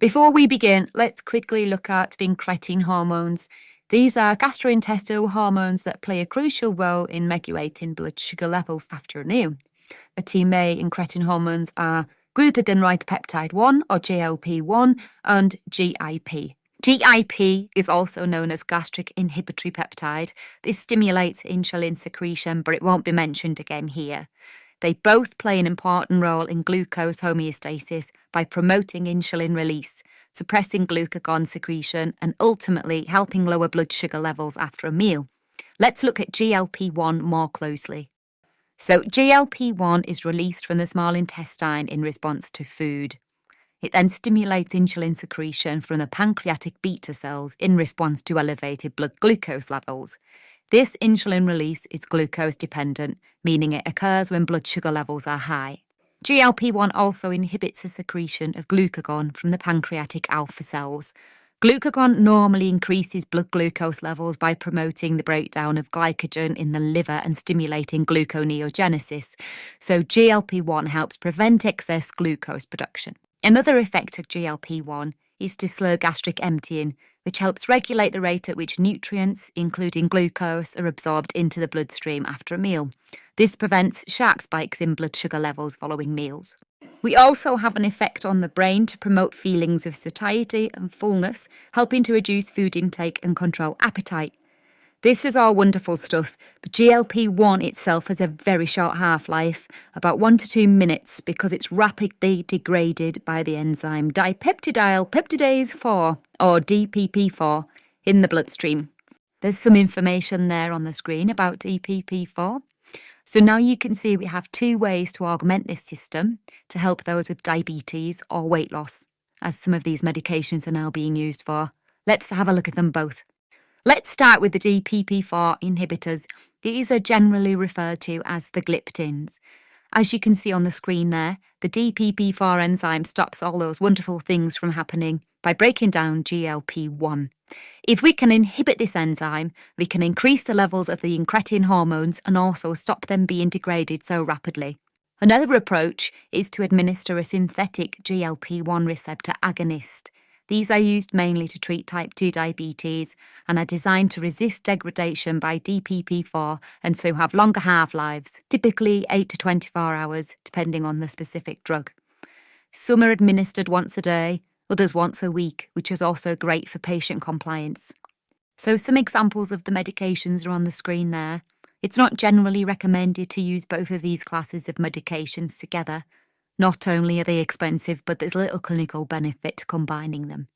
Before we begin, let's quickly look at the incretin hormones. These are gastrointestinal hormones that play a crucial role in regulating blood sugar levels after a meal. The two main incretin hormones are glucagon-like peptide 1 or GLP-1 and GIP. GIP is also known as gastric inhibitory peptide. This stimulates insulin secretion, but it won't be mentioned again here. They both play an important role in glucose homeostasis by promoting insulin release, suppressing glucagon secretion, and ultimately helping lower blood sugar levels after a meal. Let's look at GLP-1 more closely. So GLP-1 is released from the small intestine in response to food. It then stimulates insulin secretion from the pancreatic beta cells in response to elevated blood glucose levels. This insulin release is glucose dependent, meaning it occurs when blood sugar levels are high. GLP-1 also inhibits the secretion of glucagon from the pancreatic alpha cells. Glucagon normally increases blood glucose levels by promoting the breakdown of glycogen in the liver and stimulating gluconeogenesis, so GLP-1 helps prevent excess glucose production. Another effect of GLP-1 is to slow gastric emptying, which helps regulate the rate at which nutrients, including glucose, are absorbed into the bloodstream after a meal. This prevents sharp spikes in blood sugar levels following meals. We also have an effect on the brain to promote feelings of satiety and fullness, helping to reduce food intake and control appetite. This is all wonderful stuff, but GLP-1 itself has a very short half-life, about 1 to 2 minutes, because it's rapidly degraded by the enzyme dipeptidyl peptidase 4, or DPP-4, in the bloodstream. There's some information there on the screen about DPP-4. So now you can see we have 2 ways to augment this system to help those with diabetes or weight loss, as some of these medications are now being used for. Let's have a look at them both. Let's start with the DPP-4 inhibitors. These are generally referred to as the gliptins. As you can see on the screen there, the DPP-4 enzyme stops all those wonderful things from happening by breaking down GLP-1. If we can inhibit this enzyme, we can increase the levels of the incretin hormones and also stop them being degraded so rapidly. Another approach is to administer a synthetic GLP-1 receptor agonist. These are used mainly to treat type 2 diabetes and are designed to resist degradation by DPP-4 and so have longer half-lives, typically 8 to 24 hours, depending on the specific drug. Some are administered once a day, others once a week, which is also great for patient compliance. So some examples of the medications are on the screen there. It's not generally recommended to use both of these classes of medications together. Not only are they expensive, but there's little clinical benefit to combining them.